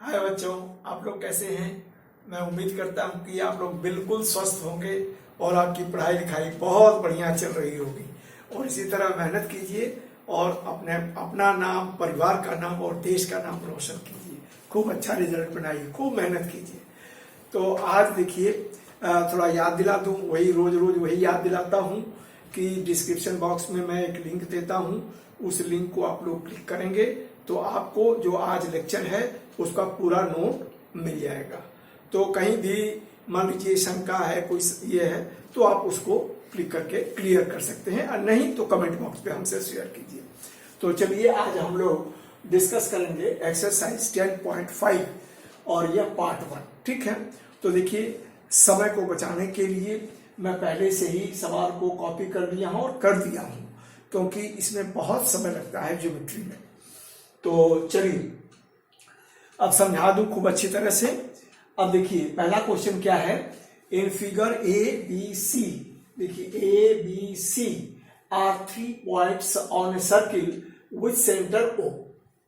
हाय बच्चों, आप लोग कैसे हैं। मैं उम्मीद करता हूं कि आप लोग बिल्कुल स्वस्थ होंगे और आपकी पढ़ाई लिखाई बहुत बढ़िया चल रही होगी। और इसी तरह मेहनत कीजिए और अपना नाम, परिवार का नाम और देश का नाम रोशन कीजिए। खूब अच्छा रिजल्ट बनाइए, खूब मेहनत कीजिए। तो आज देखिए, थोड़ा याद दिला दूं, वही रोज रोज वही याद दिलाता हूं कि डिस्क्रिप्शन बॉक्स में मैं एक लिंक देता हूं। उस लिंक को आप लोग क्लिक करेंगे तो आपको जो आज लेक्चर है उसका पूरा नोट मिल जाएगा। तो कहीं भी मान लीजिए शंका है, कोई ये है, तो आप उसको क्लिक करके क्लियर कर सकते हैं, और नहीं तो कमेंट बॉक्स पे हमसे शेयर कीजिए। तो चलिए आज हम लोग डिस्कस करेंगे एक्सरसाइज 10.5 और यह पार्ट 1। ठीक है, तो देखिए, समय को बचाने के लिए मैं पहले से ही सवाल को कॉपी कर लिया हूं और कर दिया हूं, क्योंकि इसमें बहुत समय लगता है ज्योमेट्री में। तो चलिए अब समझा दूं खूब अच्छी तरह से। अब देखिए, पहला क्वेश्चन क्या है। In figure A B C, देखिए A B C are 3 points on a circle with centre O.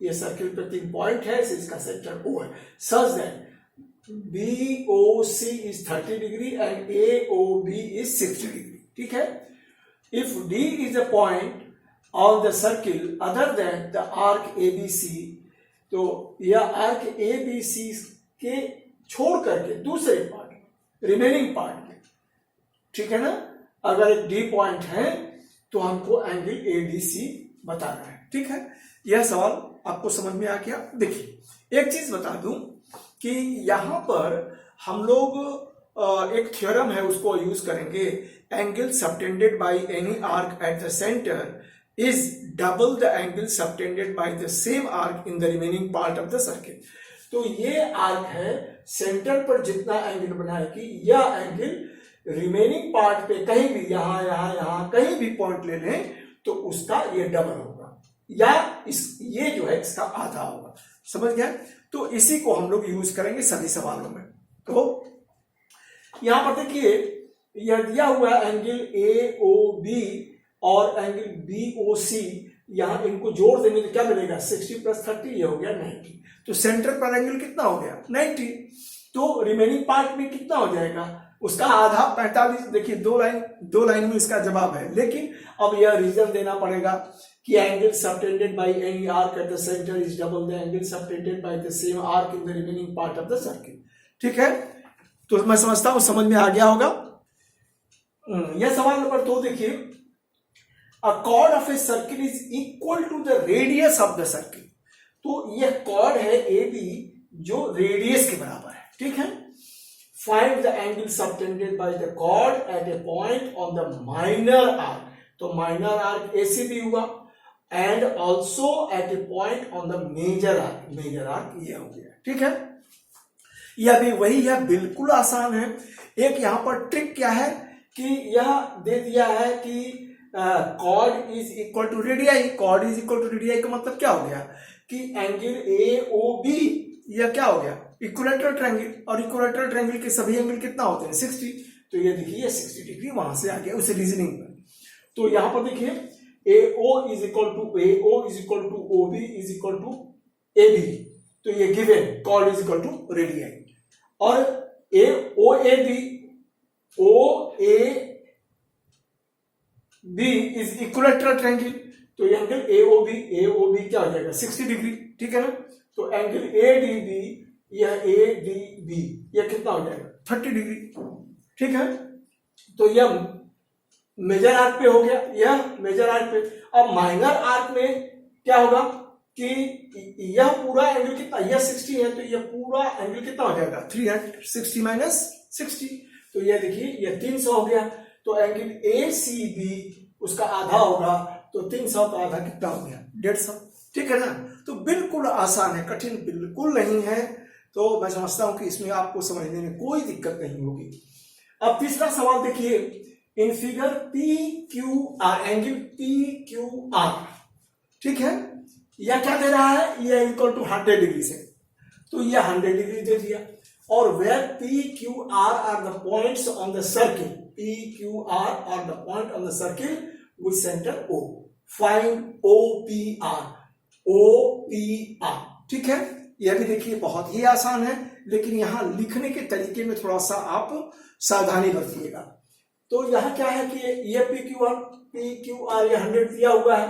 ये सर्किल पे 3 पॉइंट है, इसका सेंटर ओ है। Such that BOC is 30 degree and AOB is 60 degree. ठीक है। If D is a point on the circle other than the arc ABC, तो यह arc ABC के छोड़ करके दूसरे पार्ट, रिमेनिंग पार्ट में, ठीक है ना, अगर एक D पॉइंट है तो हमको एंगल ADC बताना है। ठीक है, यह सवाल आपको समझ में आ गया। देखिए, एक चीज बता दूं कि यहां पर हम लोग एक थ्योरम है उसको यूज करेंगे। Angle subtended by any arc at the centre is double the angle subtended by the same arc in the remaining part of the circle. तो ये आर्क है, सेंटर पर जितना एंगल बनाएगी यह एंगल रिमेनिंग पार्ट पे कहीं भी, यहां यहां यहां कहीं भी पॉइंट ले लें तो उसका ये डबल होगा, या ये जो है इसका आधा होगा। समझ गया। तो इसी को हम लोग यूज करेंगे सभी सवालों में। तो यहां पर देखिए, यह दिया हुआ एंगल AOB और एंगल BOC, यहां इनको जोड़ देंगे तो क्या मिलेगा, 60 + 30, ये हो गया 90। तो सेंटर पर एंगल कितना हो गया, 90। तो रिमेनिंग पार्ट में कितना हो जाएगा, उसका आधा 45। देखिए, दो लाइन में इसका जवाब है, लेकिन अब यह रीजन देना पड़ेगा कि angle subtended by any arc at the centre is double the angle subtended by the same arc in the remaining part of the circle. ठीक है, तो मैं समझता हूं समझ में आ गया होगा। यह सवाल नंबर 2 देखिए, a chord of a circle is equal to the radius of the circle. तो यह कॉर्ड है AB जो रेडियस के बराबर है। ठीक है, find the angle subtended by the chord at a point on the minor arc. तो माइनर आर्क ACB हुआ, and also at a point on the major arc. Major arc ये हो गया। ठीक है, यह भी वही है, बिल्कुल आसान है। एक यहां पर ट्रिक क्या है कि यह दे दिया है कि chord is equal to radii. Chord is equal to radii का मतलब क्या हो गया कि एंगल AOB यह क्या हो गया, इक्विलैटरल ट्रायंगल, और इक्विलैटरल ट्रायंगल के सभी एंगल कितना होते हैं, 60। तो ये देखिए 60 डिग्री वहां से आ गया उस रीजनिंग में। तो यहां पर देखिए AO is equal to OB is equal to AB। तो ये given chord is equal to radii, और OAB इज इक्विलैटरल ट्रायंगल। तो ये एंगल AOB क्या हो जाएगा, 60 डिग्री। ठीक है ना, तो एंगल ADB, यह ADB यह कितना हो जाएगा, 30 डिग्री। ठीक है, तो यह मेजर आर्क पे हो गया, यह मेजर आर्क पे। अब माइनर आर्क में क्या होगा कि यह पूरा एंगल कितना, यह 60 है, तो यह पूरा एंगल कितना हो जाएगा, 360 - 60। तो यह देखिए यह 300 हो गया। तो एंगल ACB उसका आधा होगा, तो 300 का आधा कितना हो गया, 150। ठीक है ना, तो बिल्कुल आसान है, कठिन बिल्कुल नहीं है। तो मैं समझता हूं कि इसमें आपको समझने में कोई दिक्कत नहीं होगी। अब तीसरा सवाल देखिए, in figure PQR, angle PQR। ठीक है, यह क्या दे रहा है, यह इक्वल टू 100 डिग्री से, तो यह 100 डिग्री दे दिया। और where PQR are the points on the circle, PQR are the point on the circle with centre O। Find OPR। ठीक है, यह भी देखिए बहुत ही आसान है, लेकिन यहाँ लिखने के तरीके में थोड़ा सा आप सावधानी बरतिएगा। तो यहाँ क्या है कि ये PQR ये 100 दिया हुआ है,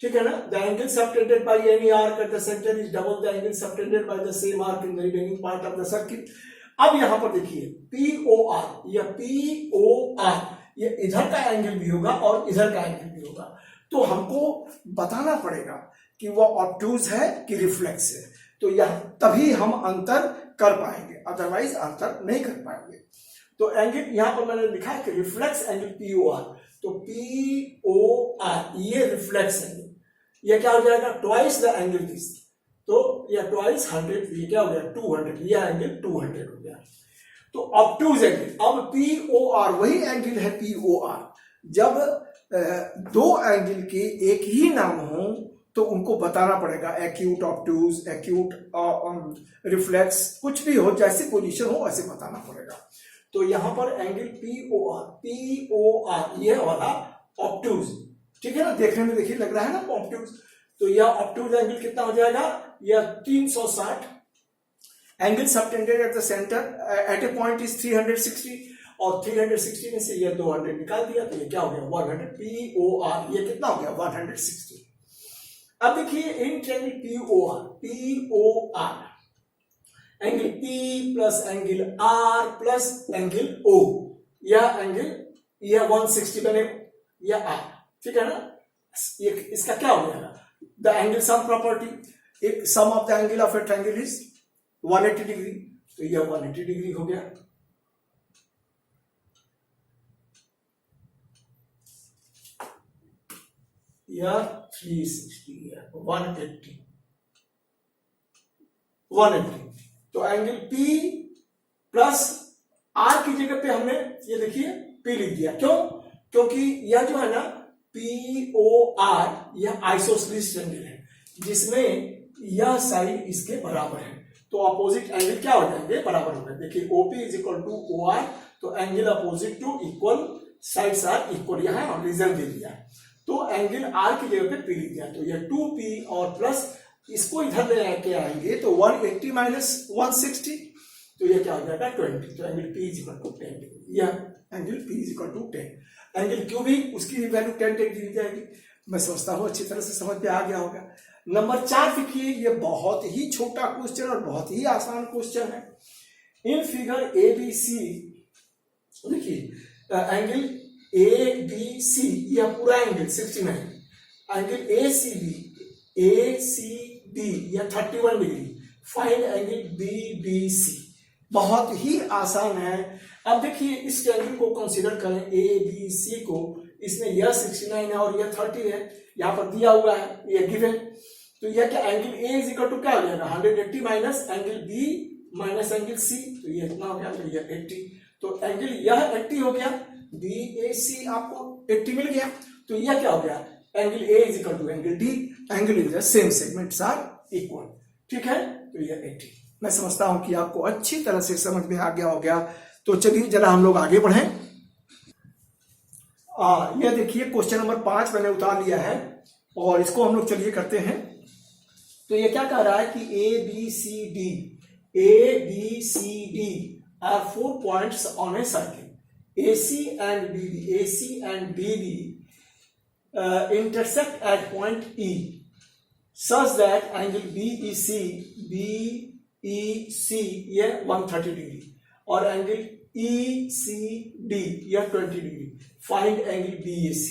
ठीक है ना। The angle subtended by any arc at the centre is double the angle subtended by the same arc in the remaining part of the circle. अब यहाँ पर देखिए POR, या POR ये इधर का एंगल भी होगा और इधर का एंगल भी होगा, तो हमको बताना पड़ेगा कि वो ऑब्टूज है कि रिफ्लेक्स है। तो यह तभी हम अंतर कर पाएंगे, अदरवाइज अंतर नहीं कर पाएंगे। तो एंगल यहां पर मैंने लिखा है कि रिफ्लेक्स एंगल POR, तो POR ये रिफ्लेक्स एंगल, ये क्या हो जाएगा ट्वाइस द एंगल दिस, तो यह ट्वाइस 100, ये क्या हो गया 200, यह एंगल 200 हो गया। तो ऑब्टूज एंगल, अब POR वही एंगल है POR, जब दो एंगल के एक ही नाम हो तो उनको बताना पड़ेगा, एक्यूट ऑब्टूज, एक्यूट रिफ्लेक्स, कुछ भी हो, जैसी पोजीशन हो वैसे बताना पड़ेगा। तो यहां पर एंगल POR ये वाला ऑब्टूज, ठीक है ना, देखने में देखिए लग रहा है ना ऑब्टूज, तो यह ऑब्टूज एंगल कितना हो जाएगा, यह 360, angle subtended at the centre at a point is 360, और 360 में से ये 200 निकाल दिया, तो ये क्या हो गया 100, POR ये कितना हो गया 160। अब देखिए इन angle POR angle P plus angle R plus angle O, यह एंगल यह 160 बने, यह R, ठीक है ना। ये इसका क्या हो जाएगा, द एंगल सम प्रॉपर्टी, एक sum of the angle of a triangle is 180 degree, तो यह 180 डिग्री हो गया। यह 360 है, 180, तो एंगल P प्लस R की जगह पे हमने ये देखिए P लिख दिया, क्यों, क्योंकि यह जो है ना POR यह आइसोसेलेस एंगल है, जिसमें यह साइड इसके बराबर है, तो अपोजिट एंगल क्या हो जाएंगे, बराबर हो गए। देखिए OP is equal to OR, तो angle opposite to equal, sides are equal, यहां रीजन दे दिया, तो एंगल R की जगह पे P लिख दिया, तो यह 2P और प्लस इसको इधर ले आके आएंगे तो 180 माइनस 160, तो यह क्या हो जाएगा 20, तो angle P is equal to 10 degree, यह angle P is equal to 10, angle Q भी उसकी वैल्यू 10 डिग्री दी जाएगी। मैं समझता हूं अच्छी तरह से समझ में आ गया होगा। नंबर 4 देखिए, ये बहुत ही छोटा क्वेश्चन और बहुत ही आसान क्वेश्चन है। इन फिगर ABC देखिए एंगल ABC यह पूरा एंगल 69, एंगल ACD यह 31 डिग्री, फाइंड एंगल BBC, बहुत ही आसान है। अब देखिए इस एंगल को कंसीडर करें ABC को, इसमें यह 69 है और यह 30 है, यहां पर दिया हुआ है, यह गिवन, तो यह क्या angle A is equal to क्या हो जाएगा 180 minus angle B minus angle C, तो यह कितना हो गया, तो यह 80, तो एंगल यह 80 हो गया, BAC आपको 80 मिल गया, तो यह क्या हो गया angle A is equal to angle D, angle in the same segments are equal, ठीक है, तो यह 80। मैं समझता हूं कि आपको अच्छी तरह से समझ में आ गया हो गया। तो चलिए जरा हम लोग आगे बढ़ें। यह देखिए क्वेश्चन नंबर 5 मैंने उतार लिया है और इसको हम लोग चलिए करते हैं। तो ये क्या कह रहा है कि A B C D are 4 points on a circle, AC and BD intersect at point E such that angle BEC ये 130 डिग्री और एंगल ECD यह 20 डिग्री, फाइंड एंगल BAC।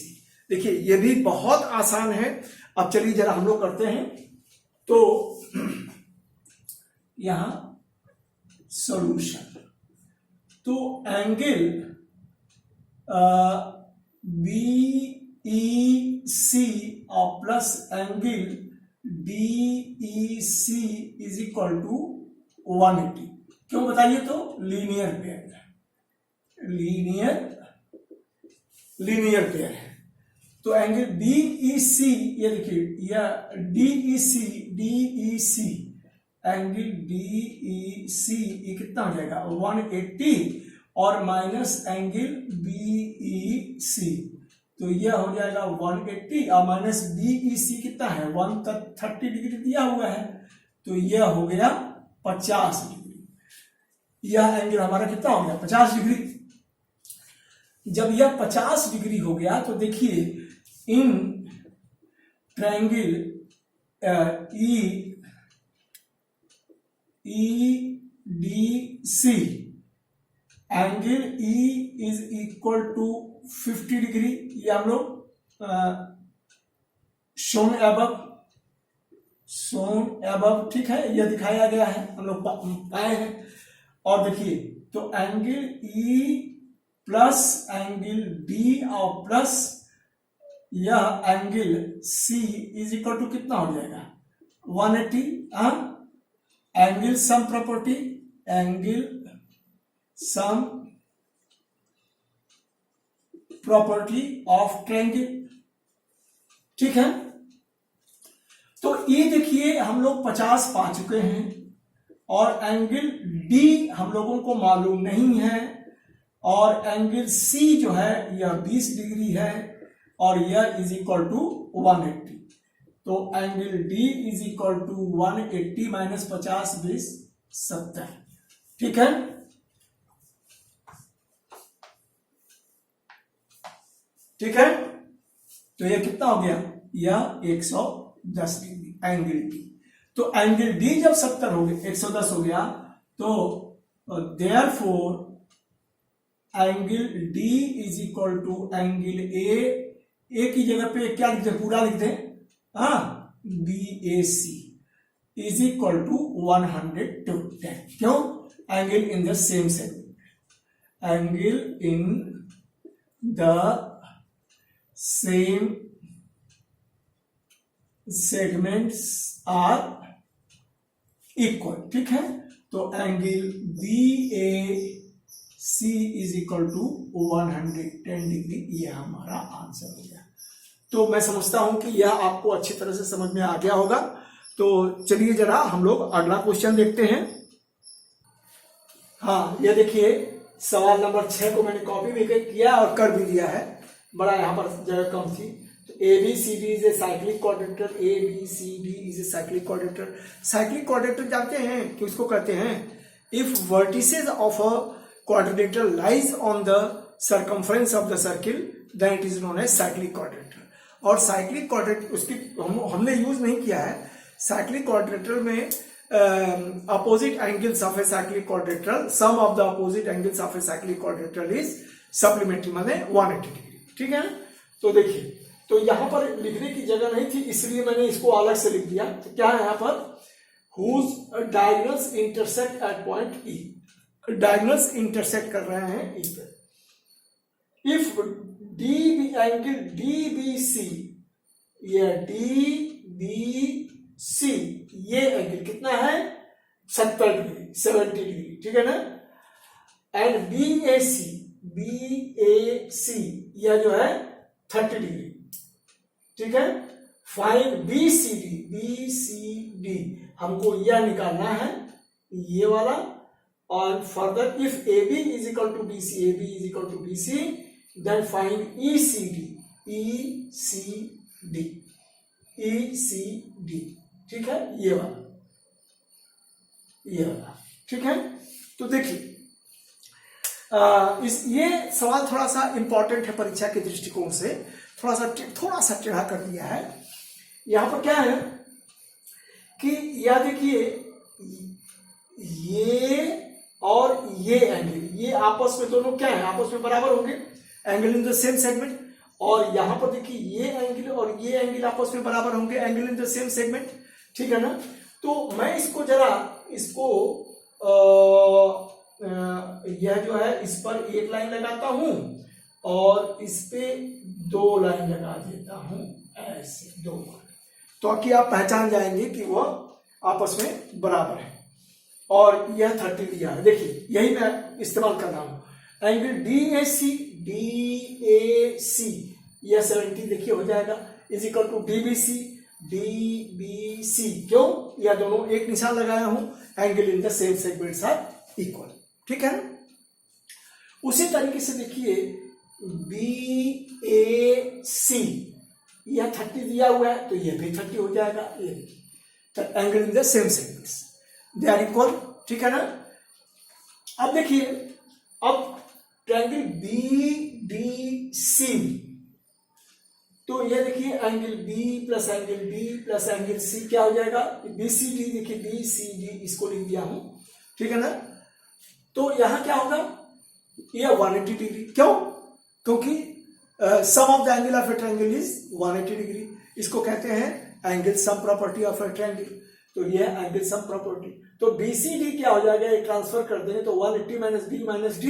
देखिए ये भी बहुत आसान है। अब चलिए जरा हम लोग करते हैं। तो यहां सॉल्यूशन, तो एंगल BEC और plus angle DEC is equal to 180। क्यों बताइए? तो लीनियर पेयर है, लीनियर पेयर है। तो एंगल DEC ये देखिए, या DEC एंगल DEC ये कितना हो जाएगा 180 और माइनस एंगल BEC, तो यह हो जाएगा 180 और माइनस BEC कितना है 130 डिग्री दिया हुआ है, तो यह हो गया 50 डिग्री। यह एंगल हमारा कितना हो गया 50 डिग्री। जब यह 50 डिग्री हो गया तो देखिए in triangle EDC angle E is equal to 50 degree. ये हम लोग शोन एबव ठीक है, यह दिखाया गया है, हम लोग पाए हैं। और देखिए तो angle E plus angle D और प्लस यह angle C is equal to कितना हो जाएगा 180। Angle sum property, angle sum property of triangle, ठीक है। तो ये देखिए हम लोग 50 पा चुके हैं और एंगल D हम लोगों को मालूम नहीं है और एंगल C जो है यह 20 डिग्री है और यह इज इक्वल टू 180। तो angle D is equal to 180 minus 50 20 70, ठीक है। ठीक है, तो यह कितना हो गया, यह 110 डिग्री एंगल D। तो एंगल D जब 70 हो गया 110 हो गया तो therefore angle D is equal to angle A की जगह पे क्या लिखते हैं, पूरा लिखते हैं, BAC इज इक्वल टू 110। क्यों, angle in the same segment, angle in the same segments are equal, ठीक है। तो angle BAC is equal to 110 degree, यह हमारा आंसर हो गया। तो मैं समझता हूं कि यह आपको अच्छी तरह से समझ में आ गया होगा। तो चलिए जरा हम लोग अगला क्वेश्चन देखते हैं। हाँ, ये देखिए सवाल नंबर 6 को मैंने कॉपी भी किया और कर भी दिया है, बड़ा यहाँ पर जगह कम थी। तो ABCD is a cyclic quadrilateral, ABCD is a cyclic quadrilateral. Cyclic quadrilateral जानते हैं कि उसको कहते हैं if vertices of a quadrilateral lies on the circumference of the circle then it is known as cyclic quadrilateral. और cyclic क्वाड्रेटर उसकी हमने use नहीं किया है। साइक्लिक क्वाड्रेटर में opposite angles of a cyclic quadrilateral, sum of the opposite angles of a cyclic quadrilateral is supplementary, माने 180 degree, ठीक है। तो देखिए, तो यहां पर लिखने की जगह नहीं थी इसलिए मैंने इसको अलग से लिख दिया। तो क्या है यहाँ पर, whose diagonals intersect at point E, diagonals intersect कर रहे हैं E पे। इफ एंगल DBC, ये DBC ये एंगल कितना है 70 डिग्री 70 डिग्री, ठीक है ना। एंड BAC यह जो है 30 डिग्री, ठीक है। फाइंड BCD हमको यह निकालना है, ये वाला। और further if AB is equal to BC, then find ECD, ठीक है, ये वाला, ठीक है। तो देखिए ये सवाल थोड़ा सा इंपॉर्टेंट है परीक्षा के दृष्टिकोण से, थोड़ा सा टेढ़ा कर दिया है। यहां पर क्या है कि या देखिए ये और ये एंगल, ये आपस में दोनों क्या है, आपस में बराबर होंगे, angle in the same segment. और यहां पर देखिए ये एंगल और ये एंगल आपस में बराबर होंगे, angle in the same segment, ठीक है ना। तो मैं इसको यह जो है इस पर एक लाइन लगाता हूं और इस पे 2 लाइन लगा देता हूं, ऐसे 2 बार, तो कि आप पहचान जाएंगे कि वह आपस में बराबर है। और यह 30 दिया है, देखिए यही मैं इस्तेमाल कर रहा हूं। एंगल DAC यह 70 देखिए हो जाएगा, इज इक्वल टू DBC, क्यों, यह दोनों एक निशान लगाया हूं, angle in the same segments are equal, ठीक है। उसी तरीके से देखिए BAC यह 30 दिया हुआ है तो यह भी 30 हो जाएगा, ये देखिए angle in the same segments, they are equal, ठीक है ना। अब देखिए, अब ट्रायंगल BDC, तो ये देखिए angle B plus angle D plus angle C क्या हो जाएगा, BCD, देखिए BCD इसको लिख दिया हूं, ठीक है ना। तो यहां क्या होगा, ये 180 डिग्री, क्यों, क्योंकि sum of the angle of a triangle is 180 degree, इसको कहते हैं angle sum property of a triangle. तो ये एंगल सम प्रॉपर्टी, तो BCD क्या हो जाएगा, ये ट्रांसफर कर देंगे तो 180 minus B minus D,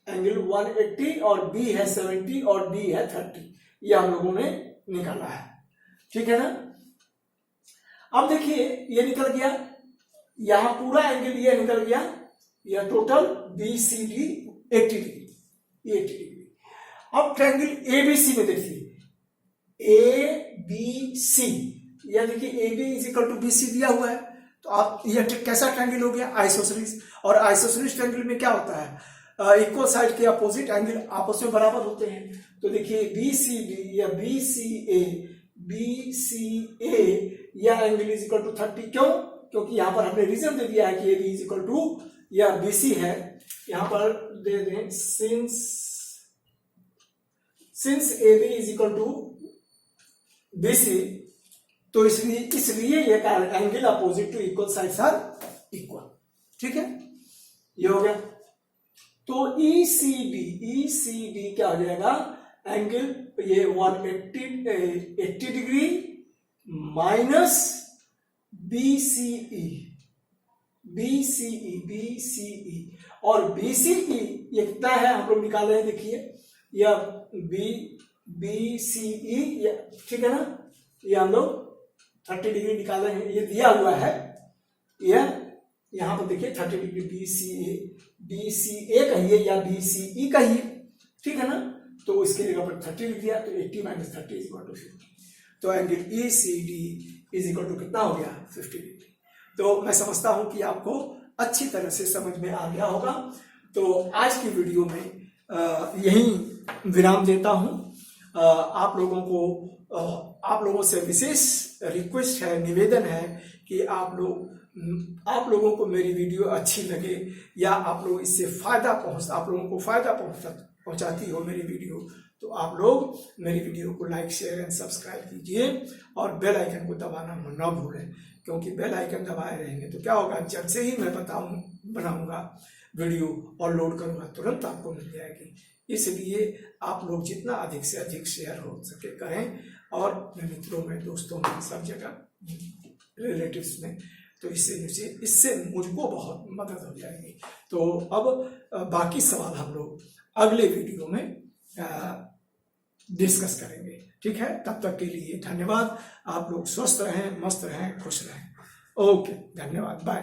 angle 180 और B है 70 और D है 30, ये हम लोगों ने निकाला है, ठीक है ना। अब देखिए ये निकल गया, यहां पूरा एंगल ये निकल गया, यह टोटल BCD 80 डिग्री, 80 डिग्री। अब ट्रायंगल ABC में देखिए, ABC, यह देखिए AB is equal to BC दिया हुआ है, तो आप यह कैसा ट्रायंगल हो गया, आइसोसेलेस। और आइसोसेलेस ट्रायंगल में क्या होता है, इक्वल साइड के अपोजिट एंगल आपस में बराबर होते हैं। तो देखिए BCD या BCA या एंगल इज इक्वल टू 30, क्यों, क्योंकि यहां पर हमने रीजन दे दिया है कि AB इज इक्वल टू या BC है, यहां पर दे दें since AB is equal to BC, तो इसलिए ये angle opposite to equal sides are equal, ठीक है, ये हो गया। तो ECD क्या हो जाएगा, एंगल ये 180 डिग्री माइनस BCE, और BCE ये कितना है हम लोग निकाले हैं, देखिए यह BCE, ठीक है ना, ये हम लोग 30 डिग्री निकाले हैं, ये दिया हुआ है, यह यहां पर देखिए 30 डिग्री BCA कहिए या BCE कहिए, ठीक है ना। तो इसके जगह पर 30 लिख दिया, तो 80 माइनस 30 इज इक्वल टू 50, तो angle ECD is equal to कितना हो गया, 50 डिग्री। तो मैं समझता हूं कि आपको अच्छी तरह से समझ में आ गया होगा। तो आज की वीडियो में यही विराम देता हूं। आप लोगों से विशेष रिक्वेस्ट है, निवेदन है कि आप लोगों को मेरी वीडियो अच्छी लगे या आप लोग इससे आप लोगों को फायदा पहुंचाती हो मेरी वीडियो, तो आप लोग मेरी वीडियो को लाइक शेयर एंड सब्सक्राइब कीजिए और बेल आइकन को दबाना न भूलें, क्योंकि बेल आइकन दबाए रहेंगे तो क्या होगा, जब से ही मैं बनाऊंगा वीडियो और लोड करूंगा तुरंत आपको मिल जाएगी। इसलिए आप लोग जितना अधिक से अधिक शेयर हो सके करें, और अपने मित्रों में, दोस्तों में, सब जगह, रिलेटिव्स में, तो इससे मुझको बहुत मदद हो जाएगी। तो अब बाकी सवाल हम लोग अगले वीडियो में डिस्कस करेंगे, ठीक है। तब तक के लिए धन्यवाद। आप लोग स्वस्थ रहें, मस्त रहें, खुश रहें। ओके, धन्यवाद, बाय।